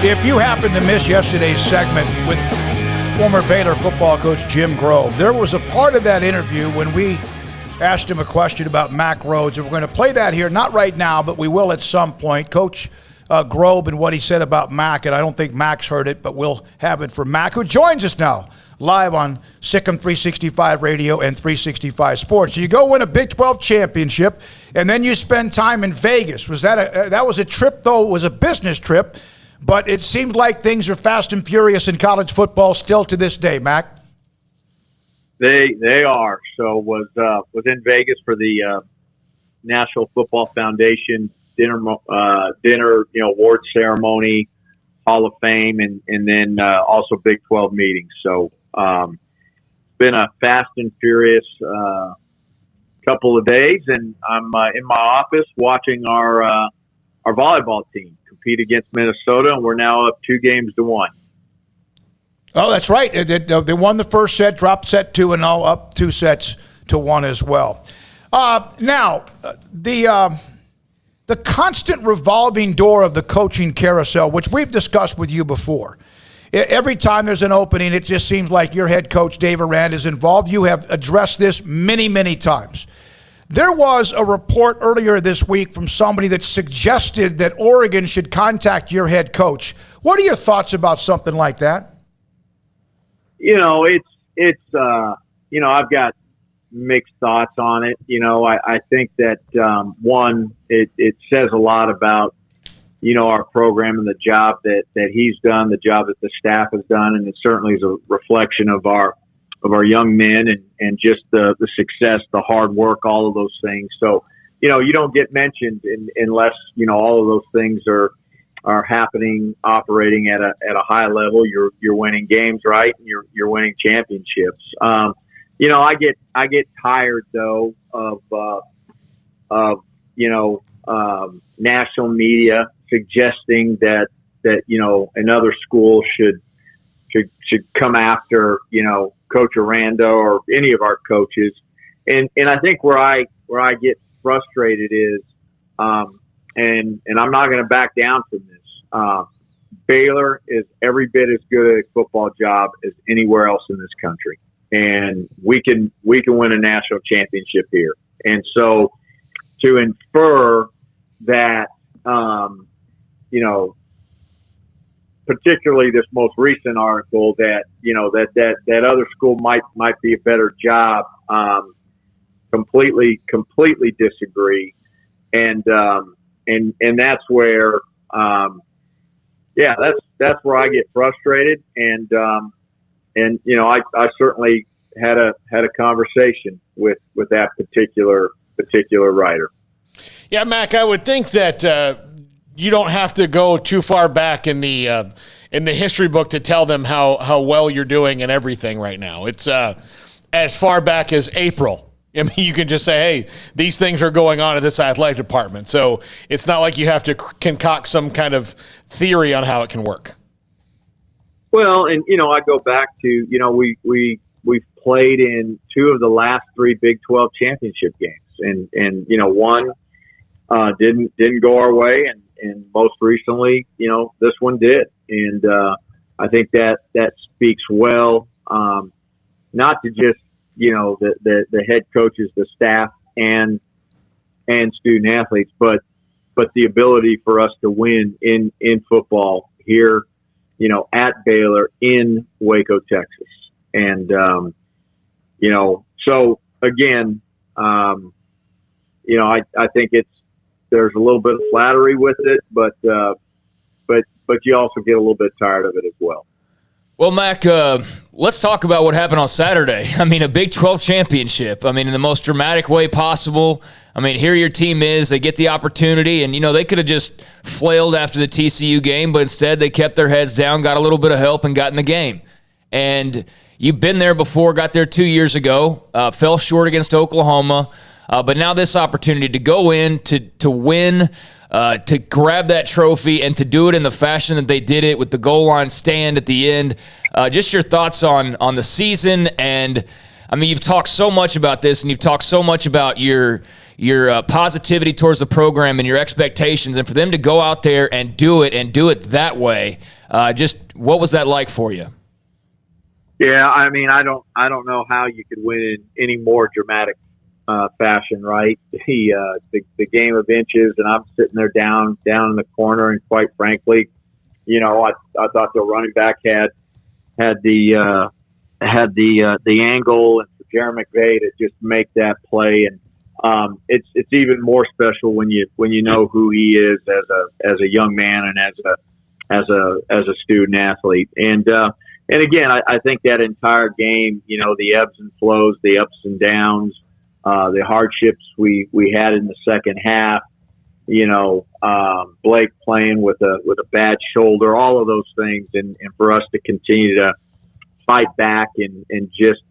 If you happen to miss yesterday's segment with former Baylor football coach Jim Grove, there was a part of that interview when we asked him a question about Mack Rhoades, and we're going to play that here, not right now, but we will at some point. Coach Grove and what he said about Mack, and I don't think Mack's heard it, but we'll have it for Mack, who joins us now live on Sikkim 365 Radio and 365 Sports. So you go win a Big 12 championship, and then you spend time in Vegas. That was a trip, though? It was a business trip, but it seemed like things are fast and furious in college football still to this day, Mack. They are. So was in Vegas for the National Football Foundation dinner, award ceremony, Hall of Fame, and then also Big 12 meetings. So been a fast and furious couple of days, and I'm in my office watching our volleyball team compete against Minnesota, and we're now up 2-1. Oh, that's right. They won the first set, dropped set 2, and now up 2-1 as well. Now, the constant revolving door of the coaching carousel, which we've discussed with you before. Every time there's an opening, it just seems like your head coach, Dave Arand, is involved. You have addressed this many, many times. There was a report earlier this week from somebody that suggested that Oregon should contact your head coach. What are your thoughts about something like that? I've got mixed thoughts on it. I think that, one, it says a lot about, our program and the job that he's done, the job that the staff has done. And it certainly is a reflection of our young men and just the success, the hard work, all of those things. So, you don't get mentioned unless, all of those things are happening, operating at a high level. You're winning games, right? And you're winning championships. I get tired though of national media suggesting that another school should come after Coach Aranda or any of our coaches, and I think where I get frustrated is, and I'm not going to back down from this. Baylor is every bit as good at a football job as anywhere else in this country, and we can win a national championship here. And so to infer that, particularly this most recent article that that other school might be a better job, completely disagree, and that's where that's where I get frustrated, and I certainly had a conversation with that particular writer. Yeah, Mack, I would think that you don't have to go too far back in the history book to tell them how well you're doing and everything right now. It's as far back as April. I mean, you can just say, hey, these things are going on at this athletic department. So it's not like you have to concoct some kind of theory on how it can work. Well, and, I go back to, we've played in 2 of the last 3 Big 12 championship games. And one didn't go our way. And most recently, this one did. And I think that speaks well, not to just, the head coaches, the staff, and student athletes, but the ability for us to win in football here, at Baylor in Waco, Texas. And, so again, I think there's a little bit of flattery with it, but you also get a little bit tired of it as well. Well, Mack, let's talk about what happened on Saturday. I mean, a Big 12 championship. I mean, in the most dramatic way possible. I mean, here your team is. They get the opportunity, and, they could have just flailed after the TCU game, but instead they kept their heads down, got a little bit of help, and got in the game. And you've been there before, got there 2 years ago, fell short against Oklahoma, but now this opportunity to go in, to win, to grab that trophy, and to do it in the fashion that they did it with the goal line stand at the end. Just your thoughts on the season. And I mean, you've talked so much about this, and you've talked so much about your your positivity towards the program and your expectations, and for them to go out there and do it that way. Just what was that like for you? Yeah, I mean, I don't know how you could win in any more dramatic fashion, right? The game of inches, and I'm sitting there down in the corner, and quite frankly, I thought the running back had the angle and for Jeremy McVay to just make that play, and it's even more special when you know who he is as a young man and as a student athlete, and again, I think that entire game, the ebbs and flows, the ups and downs, the hardships we had in the second half, Blake playing with a bad shoulder, all of those things, and for us to continue to fight back and just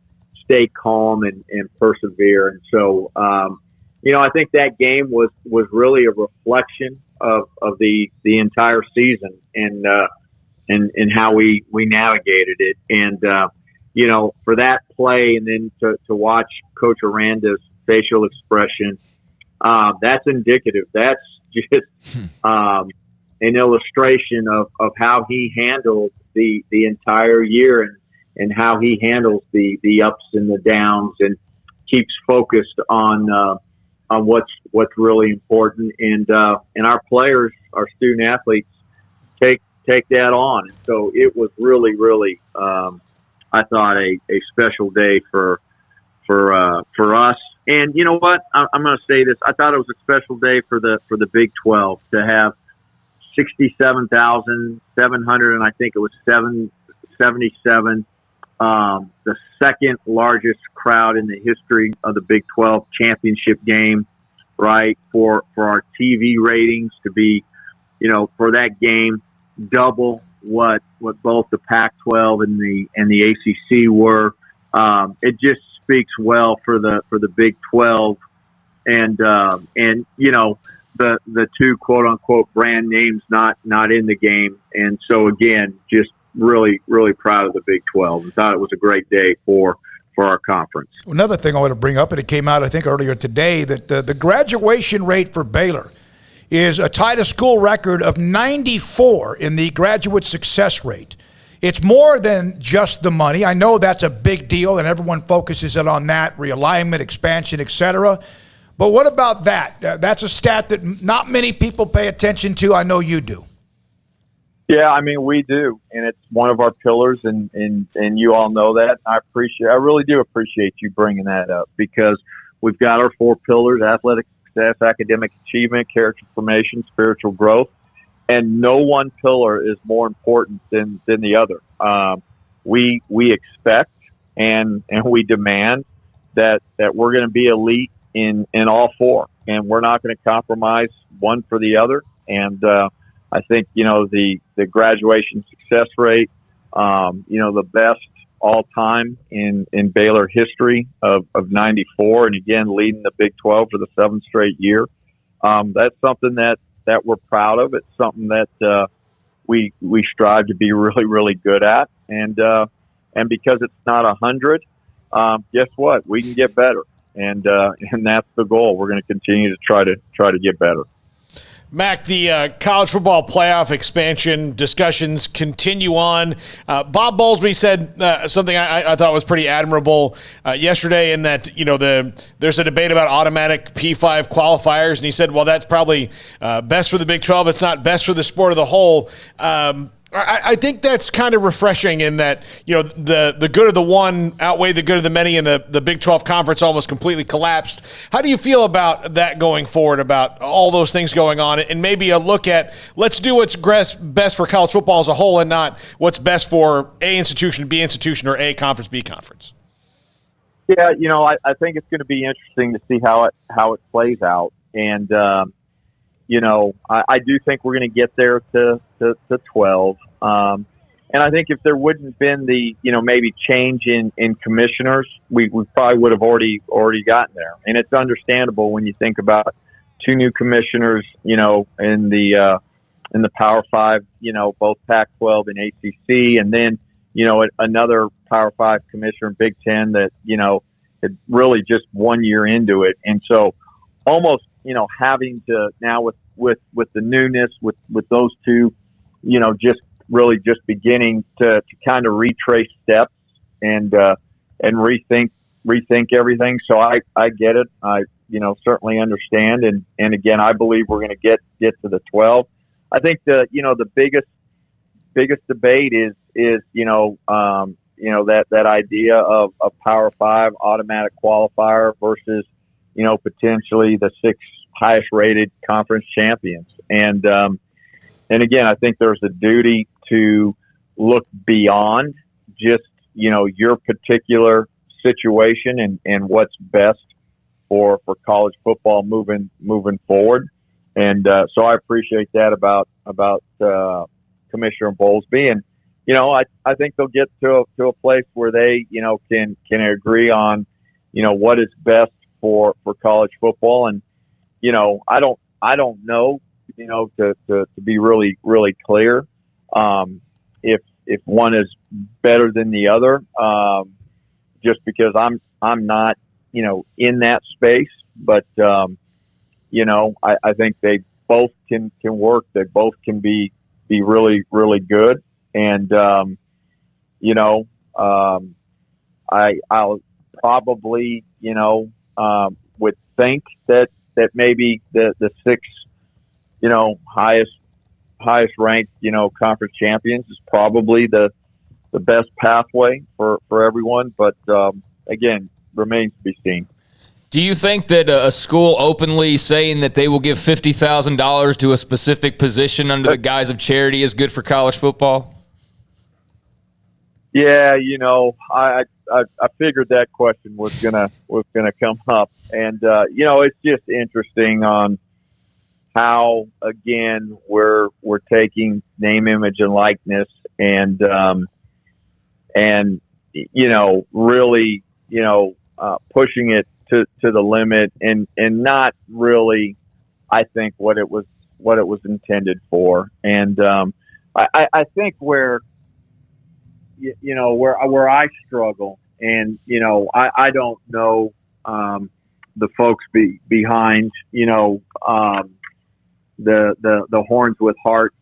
stay calm and persevere. And so, I think that game was really a reflection of the entire season and how we navigated it. And, for that play and then to watch Coach Aranda's facial expression, that's indicative. That's just an illustration of how he handled the entire year and how he handles the ups and the downs and keeps focused on what's really important. And our players, our student athletes, take that on. And so it was really, really, I thought a special day for us. And you know what? I'm going to say this. I thought it was a special day for the Big 12 to have 67,700, and I think it was 777, the second largest crowd in the history of the Big 12 championship game, right? For our TV ratings to be, for that game, double what both the Pac-12 and the ACC were. It just speaks well for the Big 12 and the two quote unquote brand names not in the game. And so again, just really, really proud of the Big 12 and thought it was a great day for our conference. Another thing I want to bring up, and it came out I think earlier today, that the graduation rate for Baylor is tied a school record of 94 in the graduate success rate. It's more than just the money. I know that's a big deal, and everyone focuses it on that, realignment, expansion, etc. But what about that? That's a stat that not many people pay attention to. I know you do. Yeah, I mean, we do, and it's one of our pillars, and you all know that. I really do appreciate you bringing that up because we've got our four pillars: athletic success, academic achievement, character formation, spiritual growth, and no one pillar is more important than the other. We expect and we demand that we're going to be elite in all four, and we're not going to compromise one for the other. And I think the graduation success rate, the best all time in Baylor history of 94, and again leading the Big 12 for the seventh straight year. That's something that we're proud of. It's something that we strive to be really, really good at, and because it's not 100, guess what? We can get better, and that's the goal. We're going to continue to try to get better. Mack, the college football playoff expansion discussions continue on. Bob Bowlesby said something I thought was pretty admirable yesterday, in that there's a debate about automatic P5 qualifiers, and he said, well, that's probably best for the Big 12. It's not best for the sport of the whole. I think that's kind of refreshing, in that the good of the one outweighed the good of the many, and the Big 12 conference almost completely collapsed. How do you feel about that going forward, about all those things going on, and maybe a look at, let's do what's best for college football as a whole and not what's best for A institution, B institution, or A conference, B conference? Yeah, I think it's going to be interesting to see how it plays out, and I do think we're going to get there to 12. And I think if there wouldn't have been the, maybe change in commissioners, we probably would have already gotten there. And it's understandable when you think about two new commissioners, in the Power Five, both Pac-12 and ACC, and then, another Power Five commissioner in Big Ten that, had really just 1 year into it. And so almost, having to now with the newness, with those two, just beginning to kind of retrace steps and rethink everything. So I get it. I, certainly understand. And again, I believe we're going to get to the 12. I think the biggest debate is that idea of a Power 5 automatic qualifier versus, potentially the 6 highest rated conference champions. And again, I think there's a duty to look beyond just, your particular situation and what's best for college football moving forward. And so I appreciate that about Commissioner Bowlesby. And, I think they'll get to a place where they, can agree on, what is best for college football. And, I don't know, to be really, really clear, if one is better than the other, just because I'm not, in that space, but, I think they both can work. They both can be really, really good. And, I'll probably, would think that maybe the 6, highest ranked, conference champions is probably the best pathway for everyone. But, again, remains to be seen. Do you think that a school openly saying that they will give $50,000 to a specific position under the guise of charity is good for college football? Yeah, I figured that question was gonna come up, and it's just interesting on how, again, we're taking name, image, and likeness, and really pushing it to the limit, and not really, I think, what it was intended for. And I think where I struggle, and I don't know the folks behind the Horns with Heart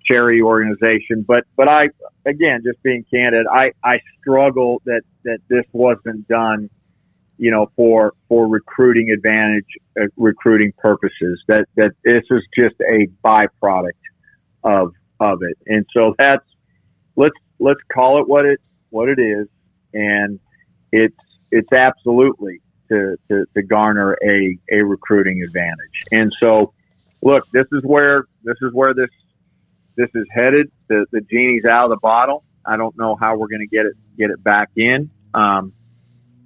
charity organization, but I, again, just being candid, I struggle that this wasn't done for recruiting advantage, recruiting purposes, that this is just a byproduct of it. And so that's, let's call it what it is. And it's absolutely to garner a recruiting advantage. And so, look, this is where this is headed. The genie's out of the bottle. I don't know how we're going to get it back in.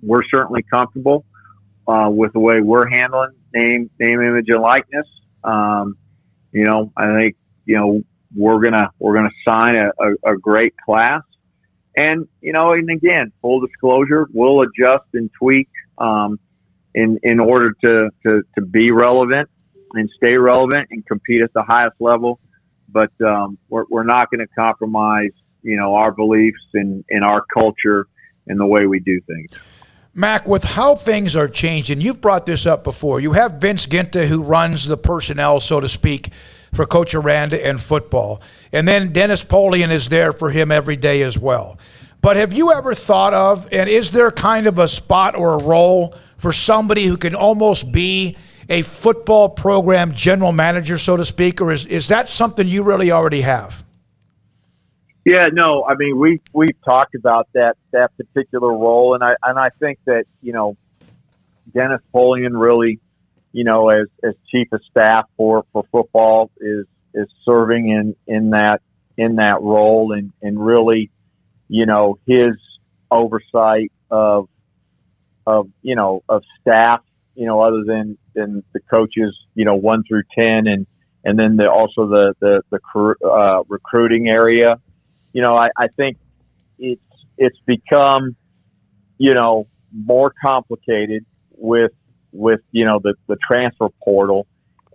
We're certainly comfortable with the way we're handling name, image, and likeness. I think we're gonna sign a great class, and and again, full disclosure, we'll adjust and tweak in order to be relevant and stay relevant and compete at the highest level. But we're not going to compromise our beliefs and our culture and the way we do things. Mack, with how things are changing, you've brought this up before. You have Vince Ginta, who runs the personnel, so to speak, for Coach Aranda and football. And then Dennis Polian is there for him every day as well. But have you ever thought of, and is there kind of a spot or a role for somebody who can almost be a football program general manager, so to speak, or is that something you really already have? Yeah, no, I mean, we've talked about that particular role, and I think that Dennis Polian really, as chief of staff for football is serving in that role, and really, his oversight of staff, other than the coaches, 1 through 10, and then also the recruiting area. I think it's become, more complicated with the transfer portal,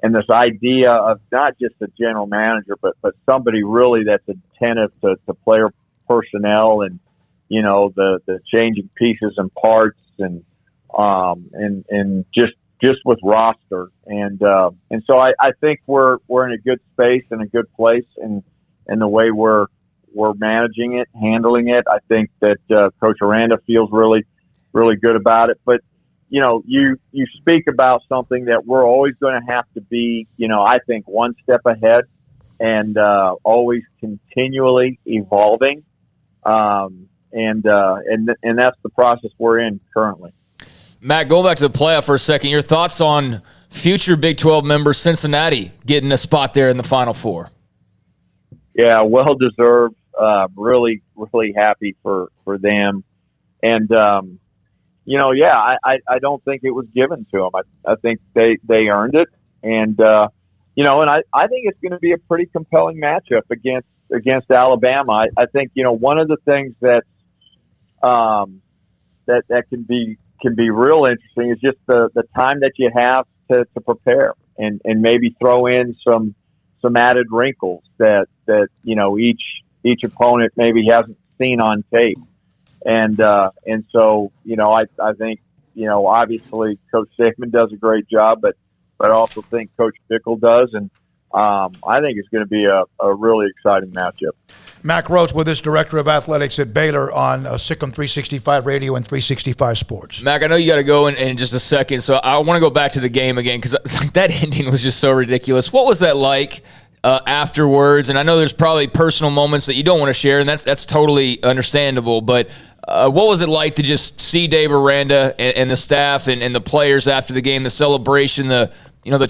and this idea of not just a general manager, but somebody really that's attentive to player personnel and, the changing pieces and parts and just just with roster. And so I think we're in a good space and a good place in the way we're managing it, handling it. I think that Coach Aranda feels really, really good about it. But, you speak about something that we're always going to have to be, I think one step ahead and always continually evolving. And that's the process we're in currently. Matt, going back to the playoff for a second, your thoughts on future Big 12 member Cincinnati getting a spot there in the Final Four? Yeah, well deserved. Really, really happy for them. And, I don't think it was given to them. I think they earned it. And, and I think it's going to be a pretty compelling matchup against Alabama. I think, one of the things that can be real interesting is just the time that you have to prepare and maybe throw in some added wrinkles that each opponent maybe hasn't seen on tape. And so, I think, obviously Coach Saban does a great job, but I also think Coach Bickle does. And I think it's going to be a really exciting matchup. Mack Rhoades with us, Director of Athletics at Baylor on Sikkim 365 Radio and 365 Sports. Mack, I know you got to go in just a second, so I want to go back to the game again because that ending was just so ridiculous. What was that like afterwards? And I know there's probably personal moments that you don't want to share, and that's totally understandable, but what was it like to just see Dave Aranda and the staff and the players after the game, the celebration, the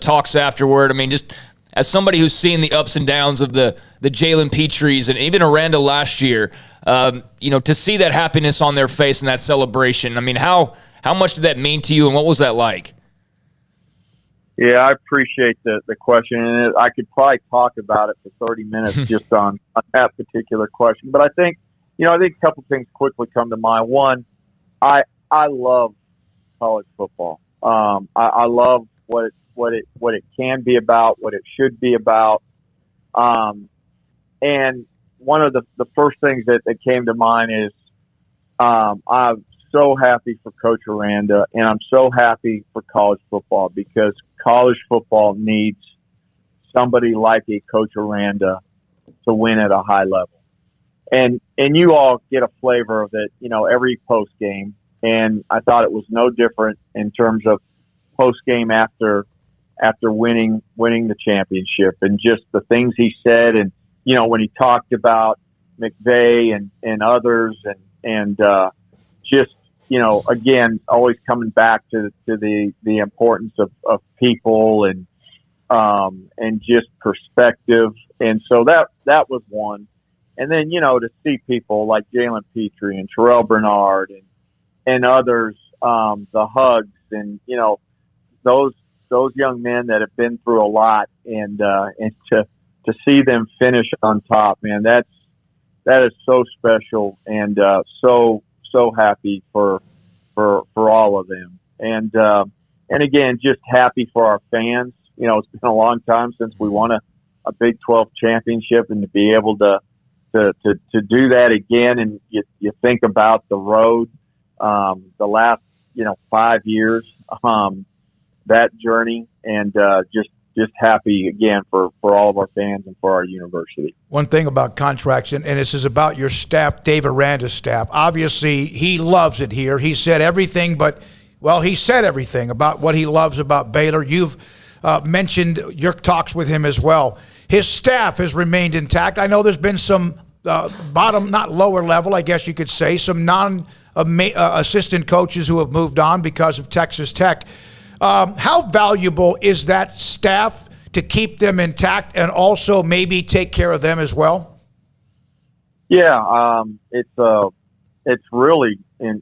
talks afterward? I mean, just as somebody who's seen the ups and downs of the Jalen Petries and even Aranda last year, to see that happiness on their face and that celebration, I mean, how much did that mean to you, and what was that like? Yeah, I appreciate the question, and I could probably talk about it for 30 minutes just on that particular question. But I think a couple things quickly come to mind. One, I love college football. I love what it can be about, what it should be about. And one of the first things that came to mind is I'm so happy for Coach Aranda, and I'm so happy for college football because college football needs somebody like a Coach Aranda to win at a high level. And you all get a flavor of it, every post game. And I thought it was no different in terms of post game after winning the championship and just the things he said. And, when he talked about McVay and others and just, again, always coming back to the importance of people and just perspective. And so that was one. And then, to see people like Jalen Petrie and Terrell Bernard and others, the hugs and, those young men that have been through a lot and to see them finish on top, man, that is so special and so happy for all of them. And again, just happy for our fans. It's been a long time since we won a Big 12 championship, and to be able to do that again. And you think about the road, the last, 5 years, that journey, and just happy again for all of our fans and for our university. One thing about contracts, and this is about your staff, Dave Aranda's staff. Obviously, he loves it here. He said everything, he said everything about what he loves about Baylor. You've mentioned your talks with him as well. His staff has remained intact. I know there's been some bottom, not lower level, I guess you could say, some non-assistant coaches who have moved on because of Texas Tech. How valuable is that staff to keep them intact and also maybe take care of them as well? Yeah, it's really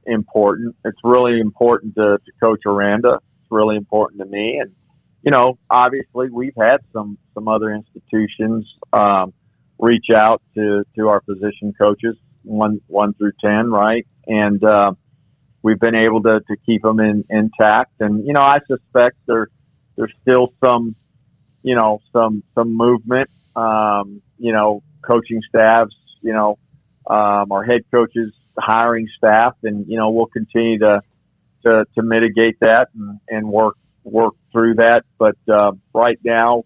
important. It's really important to Coach Aranda. It's really important to me. And, obviously we've had some other institutions reach out to our position coaches, 1 through 10, right? And we've been able to keep them intact. And, I suspect there's still some movement, coaching staffs, our head coaches hiring staff, and, we'll continue to mitigate that and work work through that. But right now,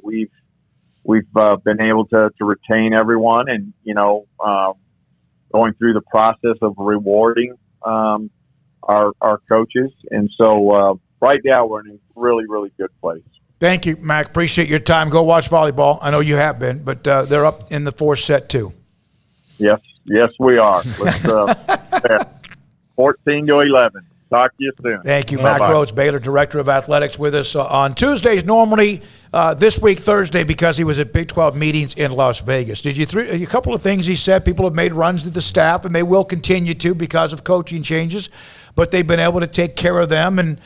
we've been able to retain everyone, and going through the process of rewarding our coaches. And so right now we're in a really, really good place. Thank you, Mac. Appreciate your time. Go watch volleyball. I know you have been, but they're up in the fourth set too. Yes, we are. Let's 14-11. Talk to you soon. Thank you, Bye-bye. Mack Rhoades, Baylor Director of Athletics, with us on Tuesdays. Normally, this week Thursday, because he was at Big 12 meetings in Las Vegas. Did you a couple of things he said? People have made runs to the staff, and they will continue to because of coaching changes, but they've been able to take care of them, and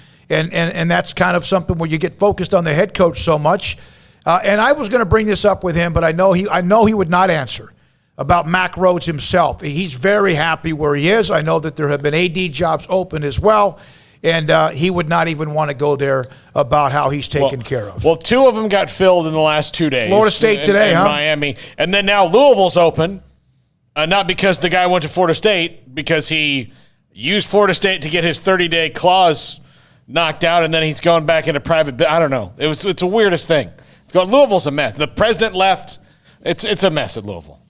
that's kind of something where you get focused on the head coach so much. And I was going to bring this up with him, but I know he would not answer about Mack Rhoades himself. He's very happy where he is. I know that there have been AD jobs open as well, and he would not even want to go there about how he's taken care of. Well, 2 of them got filled in the last 2 days. Florida State today, and huh? Miami. And then now Louisville's open, not because the guy went to Florida State, because he used Florida State to get his 30-day clause knocked out, and then he's going back into private. I don't know. It's the weirdest thing. Louisville's a mess. The president left. It's a mess at Louisville.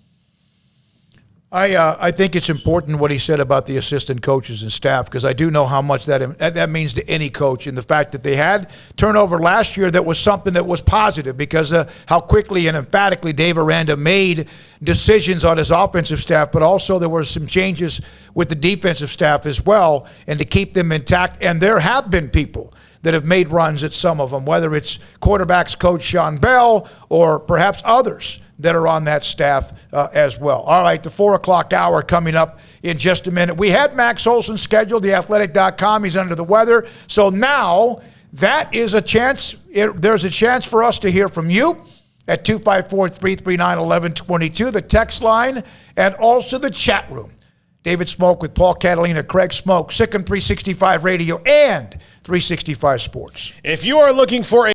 I think it's important what he said about the assistant coaches and staff, because I do know how much that means to any coach, and the fact that they had turnover last year that was something that was positive because of how quickly and emphatically Dave Aranda made decisions on his offensive staff, but also there were some changes with the defensive staff as well, and to keep them intact. And there have been people that have made runs at some of them, whether it's quarterbacks coach Sean Bell or perhaps others that are on that staff as well. All right, the 4 o'clock hour coming up in just a minute. We had Max Olson scheduled, theathletic.com. He's under the weather. So now that is a chance. There's a chance for us to hear from you at 254-339-1122, the text line, and also the chat room. David Smoak with Paul Catalina, Craig Smoak, Sikkim 365 Radio, and 365 Sports. If you are looking for a